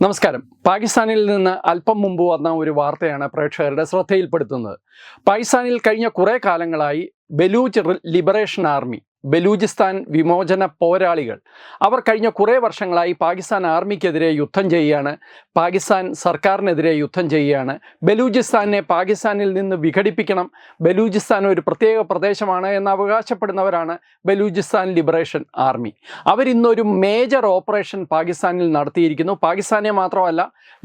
നമസ്കാരം. പാകിസ്ഥാനിൽ നിന്ന് അല്പം മുമ്പ് വന്ന ഒരു വാർത്തയാണ് പ്രേക്ഷകരുടെ ശ്രദ്ധയിൽപ്പെടുത്തുന്നത്. പാകിസ്ഥാനിൽ കഴിഞ്ഞ കുറേ കാലങ്ങളായി ബലൂച്ച് ലിബറേഷൻ ആർമി, ബലൂചിസ്ഥാൻ വിമോചന പോരാളികൾ അവർ കഴിഞ്ഞ കുറേ വർഷങ്ങളായി പാകിസ്ഥാൻ ആർമിക്കെതിരെ യുദ്ധം ചെയ്യുകയാണ്, പാകിസ്ഥാൻ സർക്കാരിനെതിരെ യുദ്ധം ചെയ്യുകയാണ്. ബലൂചിസ്ഥാനെ പാകിസ്ഥാനിൽ നിന്ന് വിഘടിപ്പിക്കണം, ബലൂചിസ്ഥാൻ ഒരു പ്രത്യേക പ്രദേശമാണ് എന്ന് അവകാശപ്പെടുന്നവരാണ് ബലൂചിസ്ഥാൻ ലിബറേഷൻ ആർമി. അവരിന്നൊരു മേജർ ഓപ്പറേഷൻ പാകിസ്ഥാനിൽ നടത്തിയിരിക്കുന്നു. പാകിസ്ഥാനെ മാത്രമല്ല,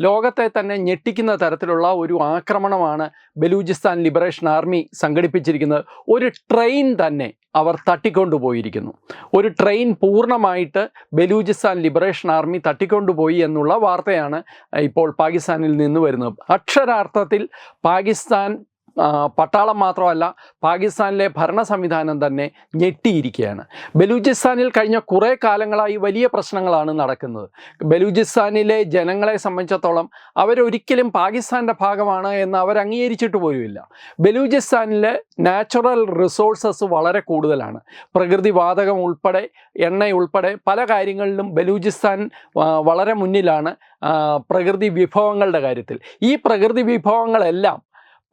ലോകത്തെ തന്നെ ഞെട്ടിക്കുന്ന തരത്തിലുള്ള ഒരു ആക്രമണമാണ് ബലൂചിസ്ഥാൻ ലിബറേഷൻ ആർമി സംഘടിപ്പിച്ചിരിക്കുന്നത്. ഒരു ട്രെയിൻ തന്നെ അവർ തട്ടിക്കൊണ്ടുപോയിരിക്കുന്നു. ഒരു ട്രെയിൻ പൂർണ്ണമായിട്ട് ബലൂചിസ്ഥാൻ ലിബറേഷൻ ആർമി തട്ടിക്കൊണ്ടുപോയി എന്നുള്ള വാർത്തയാണ് ഇപ്പോൾ പാകിസ്ഥാനിൽ നിന്ന് വരുന്നത്. അക്ഷരാർത്ഥത്തിൽ പാകിസ്ഥാൻ പട്ടാളം മാത്രമല്ല, പാകിസ്ഥാനിലെ ഭരണ സംവിധാനം തന്നെ ഞെട്ടിയിരിക്കുകയാണ്. ബലൂചിസ്ഥാനിൽ കഴിഞ്ഞ കുറേ കാലങ്ങളായി വലിയ പ്രശ്നങ്ങളാണ് നടക്കുന്നത്. ബലൂചിസ്ഥാനിലെ ജനങ്ങളെ സംബന്ധിച്ചിടത്തോളം അവരൊരിക്കലും പാകിസ്ഥാൻ്റെ ഭാഗമാണ് എന്ന് അവർ അംഗീകരിച്ചിട്ട് പോലുമില്ല. ബലൂചിസ്ഥാനിലെ നാച്ചുറൽ റിസോഴ്സസ് വളരെ കൂടുതലാണ്. പ്രകൃതി വാതകം ഉൾപ്പെടെ, എണ്ണയുൾപ്പെടെ പല കാര്യങ്ങളിലും ബലൂചിസ്ഥാൻ വളരെ മുന്നിലാണ് പ്രകൃതി വിഭവങ്ങളുടെ കാര്യത്തിൽ. ഈ പ്രകൃതി വിഭവങ്ങളെല്ലാം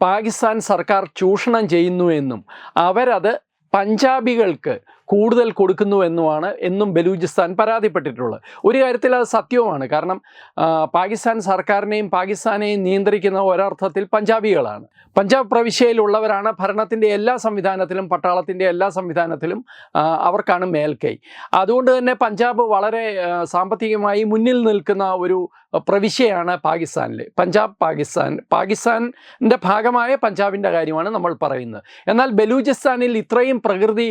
പാകിസ്ഥാൻ സർക്കാർ ചൂഷണം ചെയ്യുന്നുവെന്നും അവരത് പഞ്ചാബികൾക്ക് കൂടുതൽ കൊടുക്കുന്നുവെന്നുമാണ് എന്നും ബലൂചിസ്ഥാൻ പരാതിപ്പെട്ടിട്ടുള്ളത്. ഒരു കാര്യത്തിൽ അത് സത്യവുമാണ്. കാരണം പാകിസ്ഥാൻ സർക്കാരിനെയും പാകിസ്ഥാനെയും നിയന്ത്രിക്കുന്ന ഒരർത്ഥത്തിൽ പഞ്ചാബികളാണ്. പഞ്ചാബ് പ്രവിശ്യയിലുള്ളവരാണ് ഭരണത്തിൻ്റെ എല്ലാ സംവിധാനത്തിലും, പട്ടാളത്തിൻ്റെ എല്ലാ സംവിധാനത്തിലും അവർക്കാണ് മേൽക്കൈ. അതുകൊണ്ട് തന്നെ പഞ്ചാബ് വളരെ സാമ്പത്തികമായി മുന്നിൽ നിൽക്കുന്ന ഒരു പ്രവിശ്യയാണ് പാകിസ്ഥാനിൽ. പാകിസ്ഥാൻ്റെ ഭാഗമായ പഞ്ചാബിൻ്റെ കാര്യമാണ് നമ്മൾ പറയുന്നത്. എന്നാൽ ബലൂചിസ്ഥാനിൽ ഇത്രയും പ്രകൃതി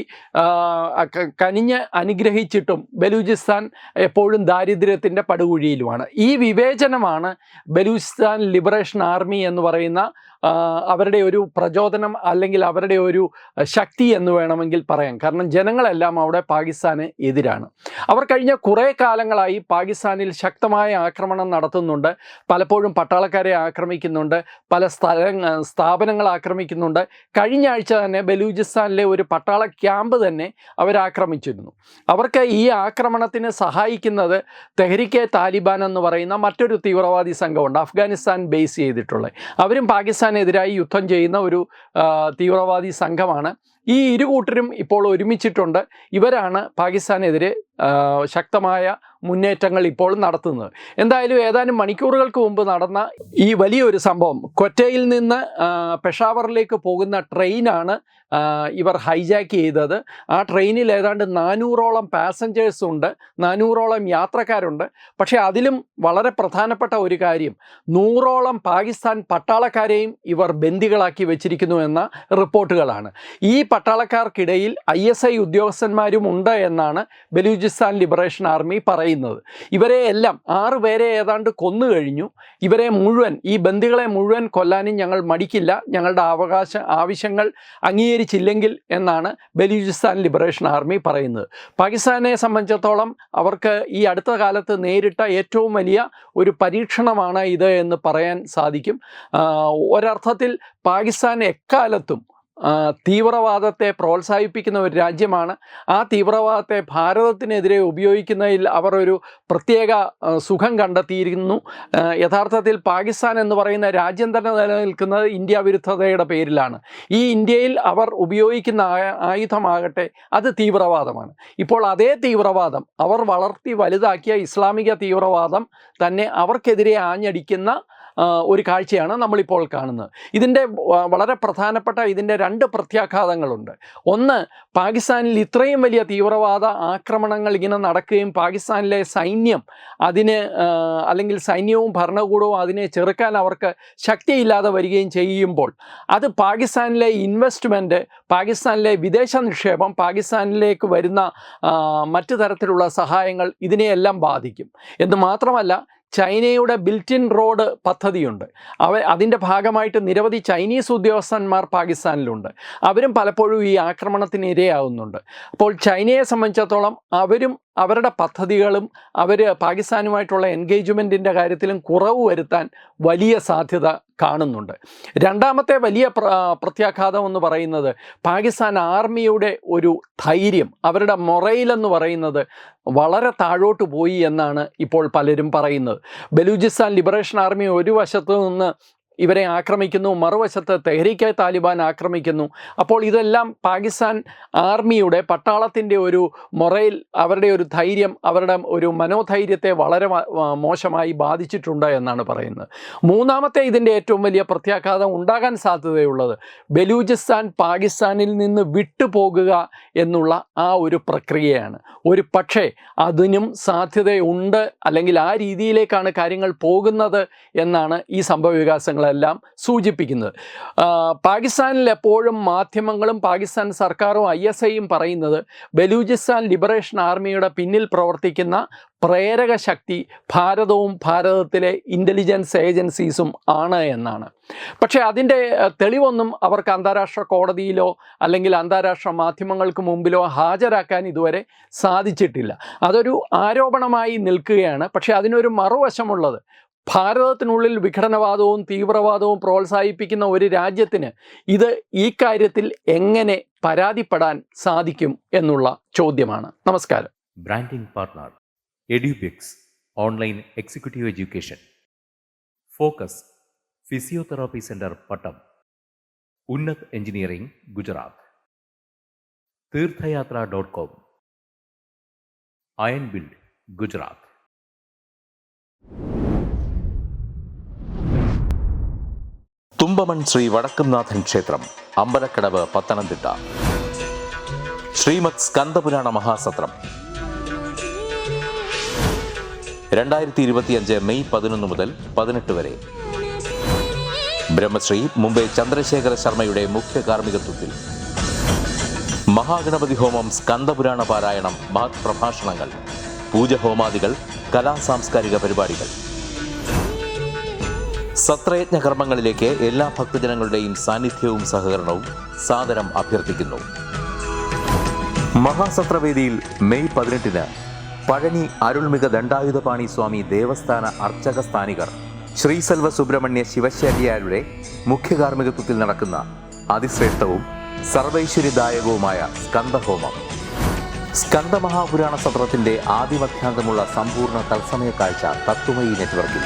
കനിഞ്ഞ് അനുഗ്രഹിച്ചിട്ടും ബലൂചിസ്ഥാൻ എപ്പോഴും ദാരിദ്ര്യത്തിൻ്റെ പടുകുഴിയിലുമാണ്. ഈ വിവേചനമാണ് ബലൂചിസ്ഥാൻ ലിബറേഷൻ ആർമി എന്ന് പറയുന്ന അവരുടെ ഒരു പ്രചോദനം, അല്ലെങ്കിൽ അവരുടെ ഒരു ശക്തി എന്ന് വേണമെങ്കിൽ പറയാം. കാരണം ജനങ്ങളെല്ലാം അവിടെ പാകിസ്ഥാന് എതിരാണ്. അവർ കഴിഞ്ഞ കുറേ കാലങ്ങളായി പാകിസ്ഥാനിൽ ശക്തമായ ആക്രമണം നടത്തുന്നുണ്ട്. പലപ്പോഴും പട്ടാളക്കാരെ ആക്രമിക്കുന്നുണ്ട്, പല സ്ഥാപനങ്ങൾ ആക്രമിക്കുന്നുണ്ട്. കഴിഞ്ഞ ആഴ്ച തന്നെ ബലൂചിസ്ഥാനിലെ ഒരു പട്ടാള ക്യാമ്പ് തന്നെ അവരാക്രമിച്ചിരുന്നു. അവർക്ക് ഈ ആക്രമണത്തിന് സഹായിക്കുന്നത് തെഹ്രിക്കെ താലിബാൻ എന്ന് പറയുന്ന മറ്റൊരു തീവ്രവാദി സംഘമുണ്ട്, അഫ്ഗാനിസ്ഥാൻ ബേസ് ചെയ്തിട്ടുള്ളത്. അവരും പാകിസ്ഥാനെതിരായി യുദ്ധം ചെയ്യുന്ന ഒരു തീവ്രവാദി സംഘമാണ്. ഈ ഇരു കൂട്ടരും ഇപ്പോൾ ഒരുമിച്ചിട്ടുണ്ട്. ഇവരാണ് പാകിസ്ഥാനെതിരെ ശക്തമായ മുന്നേറ്റങ്ങൾ ഇപ്പോൾ നടത്തുന്നത്. എന്തായാലും ഏതാനും മണിക്കൂറുകൾക്ക് മുമ്പ് നടന്ന ഈ വലിയൊരു സംഭവം, ക്വറ്റയിൽ നിന്ന് പെഷാവറിലേക്ക് പോകുന്ന ട്രെയിനാണ് ഇവർ ഹൈജാക്ക് ചെയ്തത്. ആ ട്രെയിനിൽ ഏതാണ്ട് 400ഓളം പാസഞ്ചേഴ്സ് ഉണ്ട്, 400ഓളം യാത്രക്കാരുണ്ട്. പക്ഷേ അതിലും വളരെ പ്രധാനപ്പെട്ട ഒരു കാര്യം, 100ഓളം പാകിസ്ഥാൻ പട്ടാളക്കാരെയും ഇവർ ബന്ദികളാക്കി വെച്ചിരിക്കുന്നു എന്ന റിപ്പോർട്ടുകളാണ്. ഈ പട്ടാളക്കാർക്കിടയിൽ ISI ഉദ്യോഗസ്ഥന്മാരും ഉണ്ട് എന്നാണ് ബലൂചിസ്ഥാൻ ലിബറേഷൻ ആർമി പറയുന്നത്. ഇവരെ എല്ലാം 6 പേരെ ഏതാണ്ട് കൊന്നു കഴിഞ്ഞു. ഇവരെ മുഴുവൻ, ഈ ബന്ദികളെ മുഴുവൻ കൊല്ലാനും ഞങ്ങൾ മടിക്കില്ല, ഞങ്ങളുടെ ആവശ്യങ്ങൾ അംഗീകരിച്ചില്ലെങ്കിൽ എന്നാണ് ബലൂചിസ്ഥാൻ ലിബറേഷൻ ആർമി പറയുന്നത്. പാകിസ്ഥാനെ സംബന്ധിച്ചിടത്തോളം അവർക്ക് ഈ അടുത്ത കാലത്ത് നേരിട്ട ഏറ്റവും വലിയ ഒരു പരീക്ഷണമാണ് ഇത് എന്ന് പറയാൻ സാധിക്കും. ഒരർത്ഥത്തിൽ പാകിസ്ഥാൻ എക്കാലത്തും തീവ്രവാദത്തെ പ്രോത്സാഹിപ്പിക്കുന്ന ഒരു രാജ്യമാണ്. ആ തീവ്രവാദത്തെ ഭാരതത്തിനെതിരെ ഉപയോഗിക്കുന്നതിൽ അവർ ഒരു പ്രത്യേക സുഖം കണ്ടെത്തിയിരിക്കുന്നു. യഥാർത്ഥത്തിൽ പാകിസ്ഥാൻ എന്ന് പറയുന്ന രാജ്യം തന്നെ നിലനിൽക്കുന്നത് ഇന്ത്യ വിരുദ്ധതയുടെ പേരിലാണ്. ഈ ഇന്ത്യയിൽ അവർ ഉപയോഗിക്കുന്ന ആയുധമാകട്ടെ അത് തീവ്രവാദമാണ്. ഇപ്പോൾ അതേ തീവ്രവാദം അവർ വളർത്തി വലുതാക്കിയ ഇസ്ലാമിക തീവ്രവാദം തന്നെ അവർക്കെതിരെ ആഞ്ഞടിക്കുന്ന ഒരു കാഴ്ചയാണ് നമ്മളിപ്പോൾ കാണുന്നത്. ഇതിൻ്റെ വളരെ പ്രധാനപ്പെട്ട ഇതിൻ്റെ 2 പ്രത്യാഘാതങ്ങളുണ്ട്. ഒന്ന്, പാകിസ്ഥാനിൽ ഇത്രയും വലിയ തീവ്രവാദ ആക്രമണങ്ങൾ ഇങ്ങനെ നടക്കുകയും പാകിസ്ഥാനിലെ സൈന്യം അതിന്, അല്ലെങ്കിൽ സൈന്യവും ഭരണകൂടവും അതിനെ ചെറുക്കാൻ അവർക്ക് ശക്തിയില്ലാതെ വരികയും ചെയ്യുമ്പോൾ അത് പാകിസ്ഥാനിലെ ഇൻവെസ്റ്റ്മെൻറ്റ്, പാകിസ്ഥാനിലെ വിദേശ നിക്ഷേപം, പാകിസ്ഥാനിലേക്ക് വരുന്ന മറ്റു തരത്തിലുള്ള സഹായങ്ങൾ ഇതിനെയെല്ലാം ബാധിക്കും. എന്ന് മാത്രമല്ല, ചൈനയുടെ ബിൽറ്റ് ഇൻ റോഡ് പദ്ധതിയുണ്ട്. അതിൻ്റെ ഭാഗമായിട്ട് നിരവധി ചൈനീസ് ഉദ്യോഗസ്ഥന്മാർ പാകിസ്ഥാനിലുണ്ട്. അവരും പലപ്പോഴും ഈ ആക്രമണത്തിന് ഇരയാവുന്നുണ്ട്. അപ്പോൾ ചൈനയെ സംബന്ധിച്ചിടത്തോളം അവരും അവരുടെ പദ്ധതികളും പാകിസ്ഥാനുമായിട്ടുള്ള എൻഗേജ്മെൻറ്റിൻ്റെ കാര്യത്തിലും കുറവ് വരുത്താൻ വലിയ സാധ്യത കാണുന്നുണ്ട്. രണ്ടാമത്തെ വലിയ പ്രത്യാഘാതം എന്ന് പറയുന്നത് പാകിസ്ഥാൻ ആർമിയുടെ ഒരു ധൈര്യം, അവരുടെ മൊറൈലെന്ന് പറയുന്നത് വളരെ താഴോട്ട് പോയി എന്നാണ് ഇപ്പോൾ പലരും പറയുന്നത്. ബലൂചിസ്ഥാൻ ലിബറേഷൻ ആർമി ഒരു വശത്ത് നിന്ന് ഇവരെ ആക്രമിക്കുന്നു, മറുവശത്ത് തെഹ്രീക്കെ താലിബാൻ ആക്രമിക്കുന്നു. അപ്പോൾ ഇതെല്ലാം പാകിസ്ഥാൻ ആർമിയുടെ പട്ടാളത്തിൻ്റെ ഒരു മൊറൈൽ, അവരുടെ ഒരു ധൈര്യം, അവരുടെ ഒരു മനോധൈര്യത്തെ വളരെ മോശമായി ബാധിച്ചിട്ടുണ്ട് എന്നാണ് പറയുന്നത്. മൂന്നാമത്തെ ഇതിൻ്റെ ഏറ്റവും വലിയ പ്രത്യാഘാതം ഉണ്ടാകാൻ സാധ്യതയുള്ളത് ബലൂചിസ്ഥാൻ പാകിസ്ഥാനിൽ നിന്ന് വിട്ടുപോകുക എന്നുള്ള ആ ഒരു പ്രക്രിയയാണ്. ഒരു പക്ഷേ അതിനും സാധ്യതയുണ്ട്, അല്ലെങ്കിൽ ആ രീതിയിലേക്കാണ് കാര്യങ്ങൾ പോകുന്നത് എന്നാണ് ഈ സംഭവവികാസങ്ങളെല്ലാം സൂചിപ്പിക്കുന്നത്. പാകിസ്ഥാനിൽ എപ്പോഴും മാധ്യമങ്ങളും പാകിസ്ഥാൻ സർക്കാരും ISIയും പറയുന്നത് ബലൂചിസ്ഥാൻ ലിബറേഷൻ ആർമിയുടെ പിന്നിൽ പ്രവർത്തിക്കുന്ന പ്രേരക ശക്തി ഭാരതവും ഭാരതത്തിലെ ഇൻ്റലിജൻസ് ഏജൻസീസും ആണ് എന്നാണ്. പക്ഷേ അതിൻ്റെ തെളിവൊന്നും അവർക്ക് അന്താരാഷ്ട്ര കോടതിയിലോ അല്ലെങ്കിൽ അന്താരാഷ്ട്ര മാധ്യമങ്ങൾക്ക് മുമ്പിലോ ഹാജരാക്കാൻ ഇതുവരെ സാധിച്ചിട്ടില്ല. അതൊരു ആരോപണമായി നിൽക്കുകയാണ്. പക്ഷേ അതിനൊരു മറുവശമുള്ളത്, ഭാരതത്തിനുള്ളിൽ വിഘടനവാദവും തീവ്രവാദവും പ്രോത്സാഹിപ്പിക്കുന്ന ഒരു രാജ്യത്തിന് ഇത് ഈ കാര്യത്തിൽ എങ്ങനെ പരാതിപ്പെടാൻ സാധിക്കും എന്നുള്ള ചോദ്യമാണ്. നമസ്കാരം. Branding partner Edubix online executive education, focus physiotherapy centre Pattom, Unnath engineering Gujarat, തീർത്ഥയാത്ര.com, അയൺ ബിൽഡ് ഗുജറാത്ത്. തുമ്പമൺ ശ്രീ വടക്കുംനാഥൻ ക്ഷേത്രം, അമ്പലക്കടവ്, പത്തനംതിട്ട. ശ്രീമദ് സ്കന്ദപുരാണ മഹാസത്രം 2025 മെയ് 11 മുതൽ 18 വരെ. ബ്രഹ്മശ്രീ മുംബൈ ചന്ദ്രശേഖര ശർമ്മയുടെ മുഖ്യ കാർമ്മികത്വത്തിൽ മഹാഗണപതി ഹോമം, സ്കന്ദപുരാണ പാരായണം, മഹത് പ്രഭാഷണങ്ങൾ, പൂജഹോമാദികൾ, കലാസാംസ്കാരിക പരിപാടികൾ. സത്രയജ്ഞ കർമ്മങ്ങളിലേക്ക് എല്ലാ ഭക്തജനങ്ങളുടെയും സാന്നിധ്യവും സഹകരണവും സാദരം അഭ്യർത്ഥിക്കുന്നു. മഹാസത്രവേദിയിൽ മെയ് 18 പഴനി അരുൾമിക ദണ്ഡായുധപാണി സ്വാമി ദേവസ്ഥാന അർച്ചക സ്ഥാനികർ ശ്രീസെൽവ സുബ്രഹ്മണ്യ ശിവശാരിയാരുടെ മുഖ്യ കാർമ്മികത്വത്തിൽ നടക്കുന്ന അതിശ്രേഷ്ഠവും സർവൈശ്വര്യദായകവുമായ സ്കന്ദഹോമം. സ്കന്ദമഹാപുരാണ സത്രത്തിന്റെ ആദിമധ്യാന്തമുള്ള സമ്പൂർണ്ണ തത്സമയ കാഴ്ച തത്വമയി നെറ്റ്വർക്കിൽ.